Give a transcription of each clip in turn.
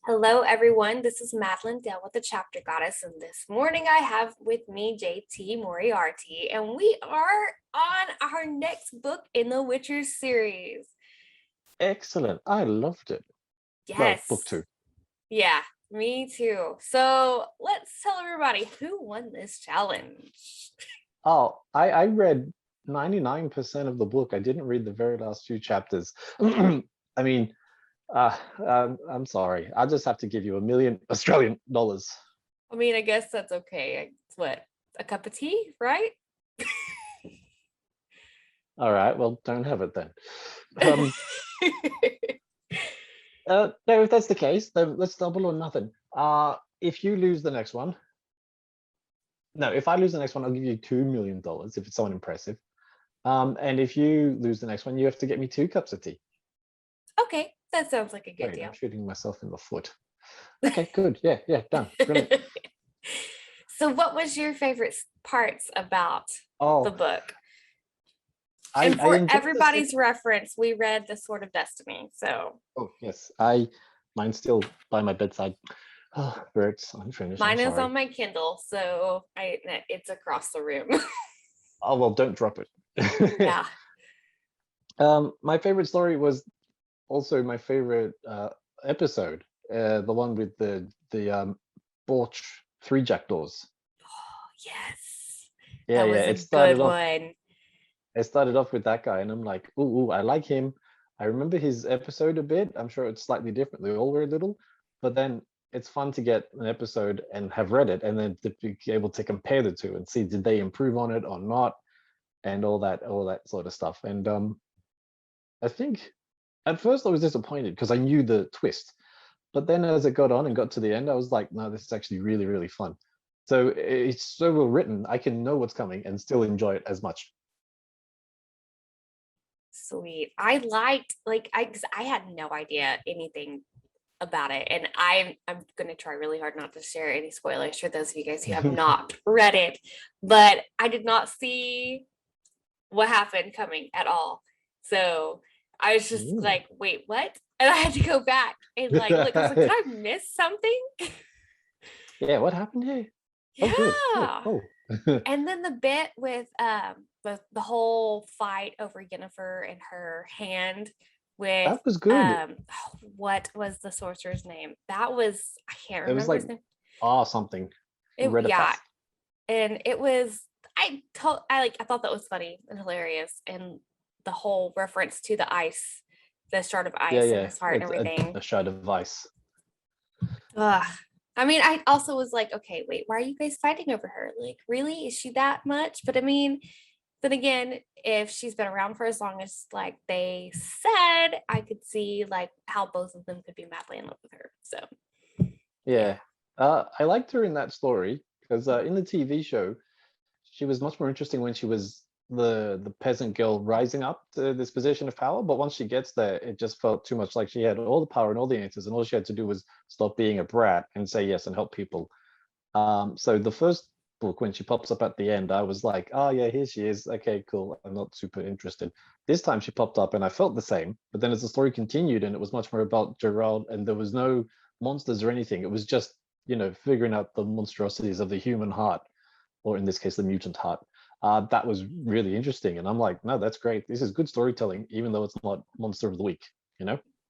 Hello, everyone. This is Madilynn with the Chapter Goddess, and this morning I have with me JT Moriarty, and we are on our next book in the Witcher series. Excellent. I loved it. Yes. Well, book 2. Yeah, me too. So let's tell everybody who won this challenge. Oh, I read 99% of the book. I didn't read the very last few chapters. I mean, I'm sorry. I'll just have to give you $1 million Australian dollars. I mean, I guess that's okay. It's what, a cup of tea, right? All right. Well, don't have it then. No, if that's the case, then let's double or nothing. If you lose the next one, no, if I lose the next one, I'll give you $2 million if it's someone impressive. And if you lose the next one, you have to get me 2 cups of tea. Okay, that sounds like a good deal. I'm shooting myself in the foot. Okay, good. Yeah, done. Brilliant. So what was your favorite parts about the book? And for everybody's reference, we read The Sword of Destiny. So. Oh yes, mine's still by my bedside. Oh, where it's unfinished. Mine is on my Kindle, so it's across the room. Oh well, don't drop it. Yeah. My favorite story was also my favorite episode. The one with the Borch 3 jackdaws. Oh yes. Yeah, that was a good one. I started off with that guy, and I'm like, ooh, I like him. I remember his episode a bit. I'm sure it's slightly different. They all were a little, but then it's fun to get an episode and have read it, and then to be able to compare the two and see did they improve on it or not, and all that sort of stuff. And I think at first I was disappointed because I knew the twist, but then as it got on and got to the end, I was like, no, this is actually really, really fun. So it's so well written, I can know what's coming and still enjoy it as much. Sweet. I liked I had no idea anything about it, and I'm going to try really hard not to share any spoilers for those of you guys who have not read it, but I did not see what happened coming at all. So I was just like, wait, what? And I had to go back and look. I was like, did I miss something? Yeah, what happened here? Yeah. Oh. And then the bit with the whole fight over Yennefer and her hand with that was good. What was the sorcerer's name? That was, I can't remember. It was like his name. Something. Yeah. And it was I thought that was funny and hilarious, and the whole reference to the ice, the shard of ice in his heart and everything. A shard of ice. Ugh. I mean, I also was like, okay, wait, why are you guys fighting over her? Like, really? Is she that much? But I mean, then again, if she's been around for as long as like they said, I could see like how both of them could be madly in love with her. So yeah. I liked her in that story because in the TV show, she was much more interesting when she was the peasant girl rising up to this position of power. But once she gets there, it just felt too much like she had all the power and all the answers, and all she had to do was stop being a brat and say yes and help people. So the first book, when she pops up at the end, I was like, oh yeah, here she is. Okay, cool. I'm not super interested. This time she popped up and I felt the same. But then as the story continued and it was much more about Gerald, and there was no monsters or anything. It was just, figuring out the monstrosities of the human heart, or in this case, the mutant heart. That was really interesting. And I'm like, no, that's great. This is good storytelling, even though it's not Monster of the Week,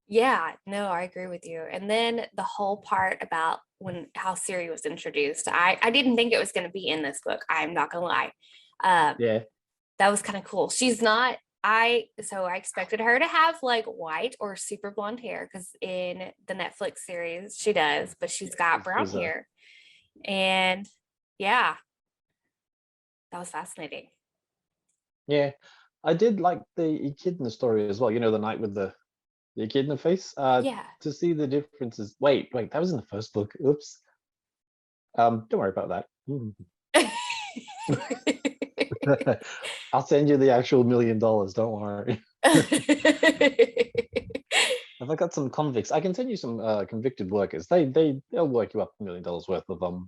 Yeah, no, I agree with you. And then the whole part about how Ciri was introduced, I didn't think it was going to be in this book. I'm not going to lie. Yeah. That was kind of cool. She's not, I expected her to have like white or super blonde hair, because in the Netflix series she does, but she's got brown hair. And yeah, that was fascinating. Yeah, I did like the echidna story as well. The night with the echidna face. Yeah. To see the differences. Wait, that was in the first book. Oops. Don't worry about that. I'll send you the actual $1 million. Don't worry. If I got some convicts, I can send you some convicted workers. They'll work you up $1 million worth of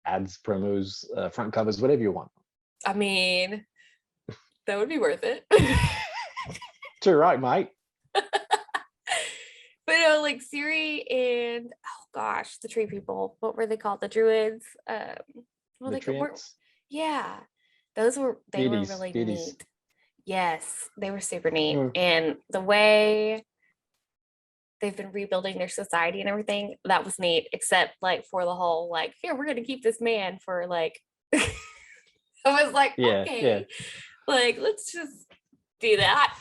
ads, promos, front covers, whatever you want. I mean, that would be worth it. Too right, mate. know, like Siri and oh gosh, the tree people. What were they called? The Druids. Well, The they were, treants, yeah. They were deities, really deities. neat. Yes, they were super neat. Mm. And the way they've been rebuilding their society and everything, that was neat, except like for the whole like, here, we're gonna keep this man for like I was like, Yeah, yeah. okay, like let's just do that.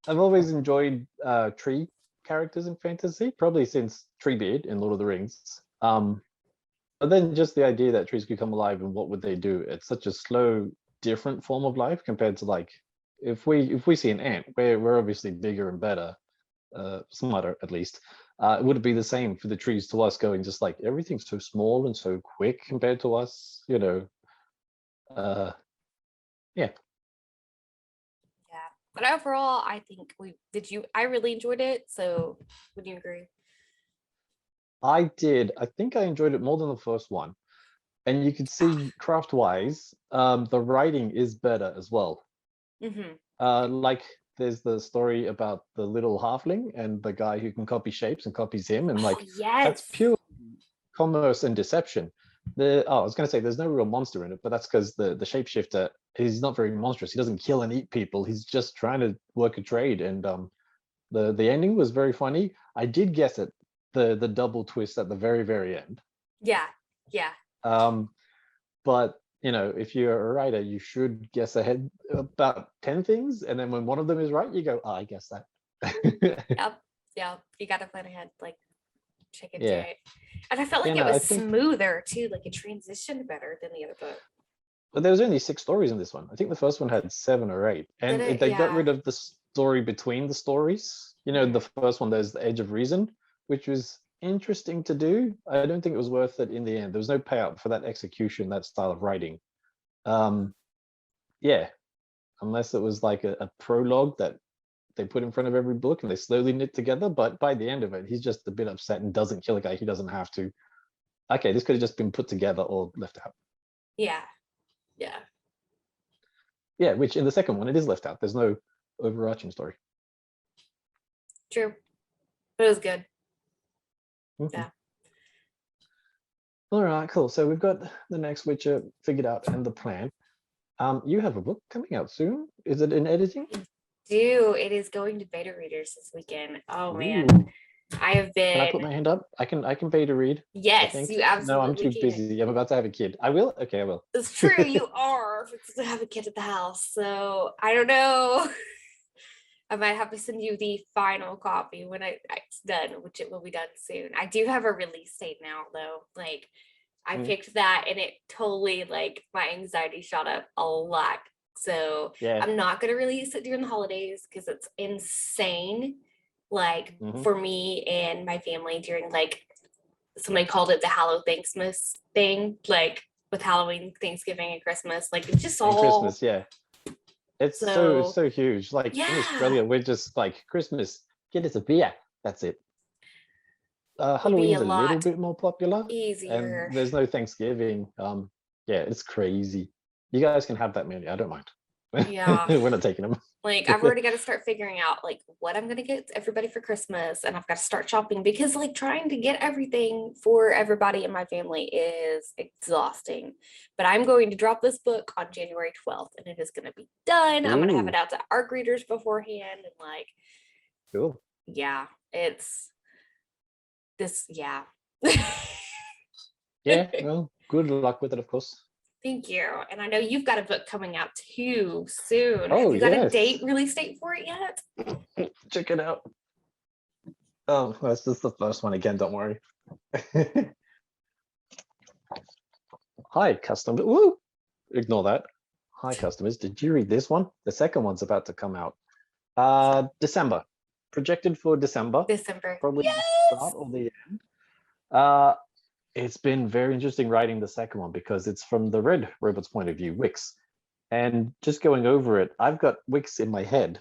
I've always enjoyed tree characters in fantasy, probably since Treebeard in Lord of the Rings. But then just the idea that trees could come alive and what would they do? It's such a slow, different form of life compared to like if we see an ant, we're obviously bigger and better, smarter at least. Would it be the same for the trees to us going just like everything's so small and so quick compared to us, you know? Yeah. Yeah, but overall, I think I really enjoyed it. So, would you agree? I did. I think I enjoyed it more than the first one. And you could see craft wise, the writing is better as well. Mm-hmm. Like there's the story about the little halfling and the guy who can copy shapes and copies him, and Oh like that's yes. pure commerce and deception. I was gonna say there's no real monster in it, but that's because the shapeshifter is not very monstrous. He doesn't kill and eat people. He's just trying to work a trade. And the ending was very funny. I did guess it, the double twist at the very end. Yeah. Yeah. Um, but you know, if you're a writer, you should guess ahead about 10 things, and then when one of them is right, you go, oh, I guess that. Yep. Yeah. You got to plan ahead, like check into Yeah. it. And I felt like You it know, I was think smoother too. Like it transitioned better than the other book. but there was only 6 stories in this one. I think the first one had 7 or 8, Did and it? they got Yeah. rid of the story between the stories. You know, the first one there's the Edge of Reason, which was interesting to do. I don't think it was worth it in the end. There was no payout for that execution, that style of writing. Um, yeah, unless it was like a prologue that they put in front of every book and they slowly knit together. But by the end of it, he's just a bit upset and doesn't kill a guy he doesn't have to. Okay, this could have just been put together or left out. Yeah. Yeah. Yeah, which in the second one, it is left out. There's no overarching story. True. But it was good. Mhm. Yeah. All right, cool. So we've got the next Witcher figured out and the plan. You have a book coming out soon. Is it in editing? It is going to beta readers this weekend. Oh man. Ooh. I have Can I been put my hand up? I can beta read. I yes, think. you No, I'm absolutely too can. busy. I'm about to have a kid. I will. Okay, I will. It's true, you are fixing to have a kid at the house. So I don't know. I might have to send you the final copy when it's done, which it will be done soon. I do have a release date now, though. Like I picked that and it totally like my anxiety shot up a lot. So Yeah. I'm not gonna release it during the holidays because it's insane. Like Mhm. for me and my family during like somebody called it the Hallow Thanksmas thing, like with Halloween, Thanksgiving, and Christmas. Like it's just And all Christmas, yeah. It's so so huge. Like in yeah, Australia, we're just like Christmas, get us a beer. That's it. would be a Halloween's a little lot bit more popular, and easier. there's no Thanksgiving. Yeah, it's crazy. You guys can have that many. I don't mind. Yeah. We're not taking them. Like I've already got to start figuring out like what I'm gonna get everybody for Christmas, and I've got to start shopping because like trying to get everything for everybody in my family is exhausting. But I'm going to drop this book on January 12th, and it is gonna be done. I'm gonna have it Ooh, out to ARC readers beforehand, and like cool. yeah, it's this yeah. Yeah, well, good luck with it, of course. Thank you. And I know you've got a book coming out too soon. Have Oh, you got a yes. release date for it yet? Check it out. Oh, that's just the first one again. Don't worry. Hi, customers. Woo! Ignore that. Hi, customers. Did you read this one? The second one's about to come out. December. Projected for December. December. Probably the Yes. start or the end. Uh, it's been very interesting writing the second one because it's from the Red Robot's point of view, Wix. And just going over it, I've got Wix in my head.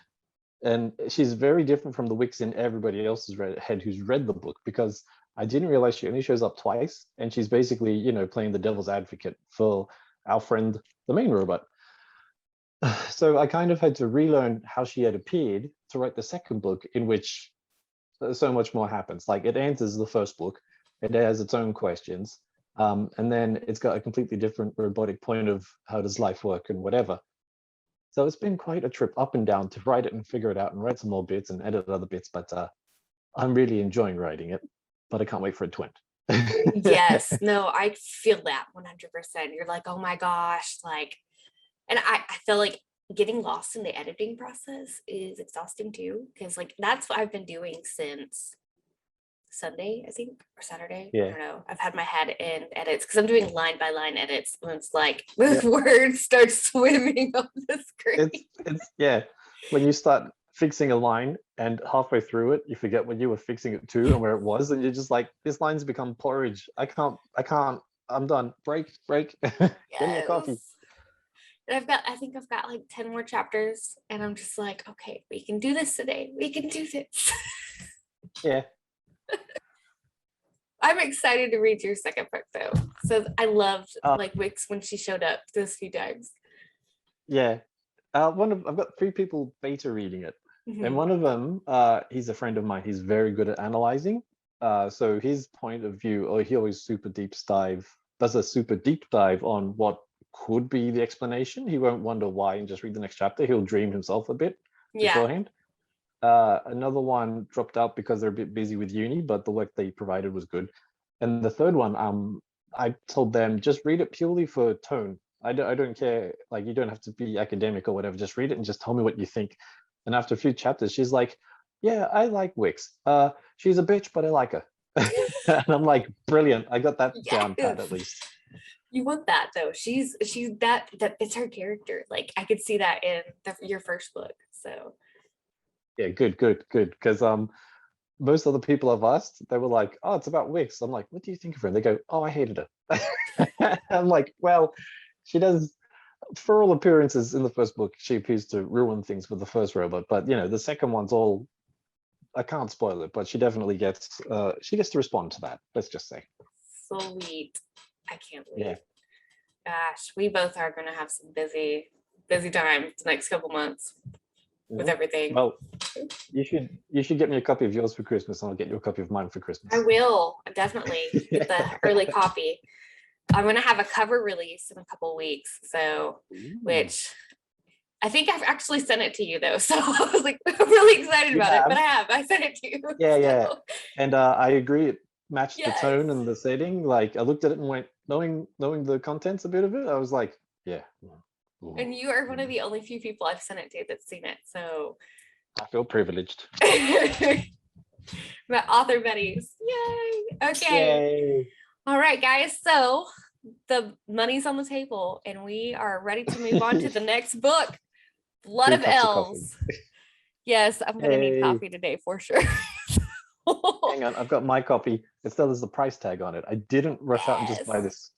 And she's very different from the Wix in everybody else's head who's read the book, because I didn't realize she only shows up twice, and she's basically, you know, playing the devil's advocate for our friend, the main robot. So I kind of had to relearn how she had appeared to write the second book, in which so much more happens. Like it answers the first book, it has its own questions, and then it's got a completely different robotic point of how does life work and whatever. So it's been quite a trip up and down to write it and figure it out and write some more bits and edit other bits. But I'm really enjoying writing it, but I can't wait for it to end. Yes, no, I feel that 100%. You're like, oh my gosh, like, and I feel like getting lost in the editing process is exhausting too, because like that's what I've been doing since Sunday, I think, or Saturday. I Yeah. don't know. I've had my head in edits because I'm doing line by line edits, and it's like the Yeah. words start swimming on the screen. It's yeah. When you start fixing a line and halfway through it, you forget what you were fixing it to and where it was, and you're just like, this line's become porridge. I can't, I'm done. Break. Give me a coffee. Yes. And I think I've got like 10 more chapters, and I'm just like, okay, we can do this today. We can do this. Yeah. I'm excited to read your second book though. So I loved Uh, like Wix when she showed up those few times. yeah. I've got three people beta reading it. And Mhm. one of them, he's a friend of mine. He's very good at analyzing. So his point of view, or he always does a super deep dive on what could be the explanation. He won't wonder why and just read the next chapter. He'll dream himself a bit Yeah. beforehand. Another one dropped out because they're a bit busy with uni, but the work they provided was good. And the third one, I told them just read it purely for tone. I don't care, like you don't have to be academic or whatever. Just read it and just tell me what you think. And after a few chapters, she's like, "Yeah, I like Wix. She's a bitch, but I like her." And I'm like, "Brilliant! I got that down pat Yes. at least." You want that though. She's that it's her character. Like I could see that in your first book. So Yeah, good. Because most of the people I've asked, they were like, "Oh, it's about Wix." I'm like, "What do you think of her?" And they go, "Oh, I hated her." I'm like, "Well, she does, for all appearances in the first book, she appears to ruin things with the first robot. But the second one's all, I can't spoil it, but she gets to respond to that. Let's just say, sweet. I can't yeah. wait. Gosh, we both are gonna have some busy times the next couple months with everything. Well, you should get me a copy of yours for Christmas, and I'll get you a copy of mine for I Christmas. will definitely get the early copy. I'm gonna have a cover release in a couple weeks, so Ooh. which I think I've actually sent it to you though. So I was like, I'm really excited You about it, have? but I sent it to you. Yeah. So, And I agree, it matched the yes. tone and the setting. Like I looked at it and went, knowing the contents a bit of it, I was like, yeah. And Ooh, you are one of the only few people I've sent it to that's seen it. So I feel privileged. my author buddies. Yay. Okay. Yay. All right, guys. So the money's on the table and we are ready to move on to the next book, Blood 2 of cups of coffee. Elves. Yes, I'm gonna need Yay. coffee today for sure. Hang on, I've got my copy. It still has the price tag on it. I didn't rush out and just buy this.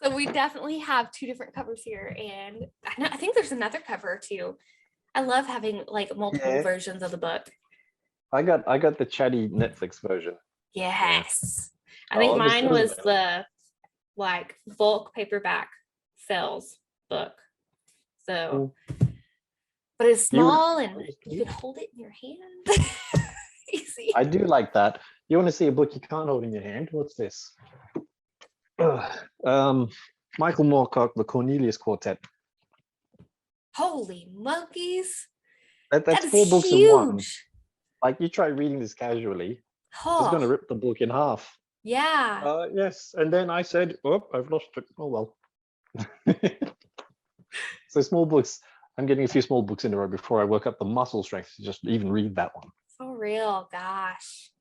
So we definitely have two different covers here, and I think there's another cover too. I love having like multiple Yeah. versions of the book. I got the chatty Netflix version. Yes. I Oh, think it was mine was available. the like bulk paperback sales book. So, but it's You small and you can hold it in your hand. Easy. I do like that. You want to see a book you can't hold in your hand? What's this? Michael Moorcock, The Cornelius Quartet. Holy monkeys. That's That 4 is books in one. huge. Like you try reading this casually, I was going to Oh, rip the book in half. yeah. Yes, and then I said, "Oh, I've lost it. Oh well." So small books. I'm getting a few small books in a row before I work up the muscle strength to just even read that one. For real. Gosh.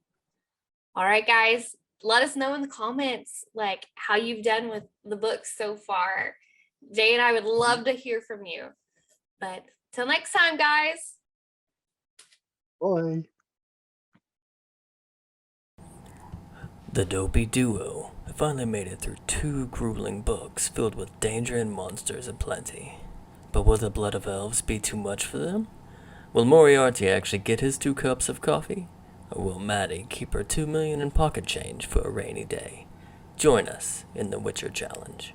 All right, guys. Let us know in the comments like how you've done with the books so far. Jay and I would love to hear from you. But till next time, guys. Bye. The Dopey Duo finally made it through 2 grueling books filled with danger and monsters aplenty. But will the blood of elves be too much for them? Will Moriarty actually get his 2 cups of coffee? Or will Maddie keep her $2 million in pocket change for a rainy day? Join us in the Witcher Challenge.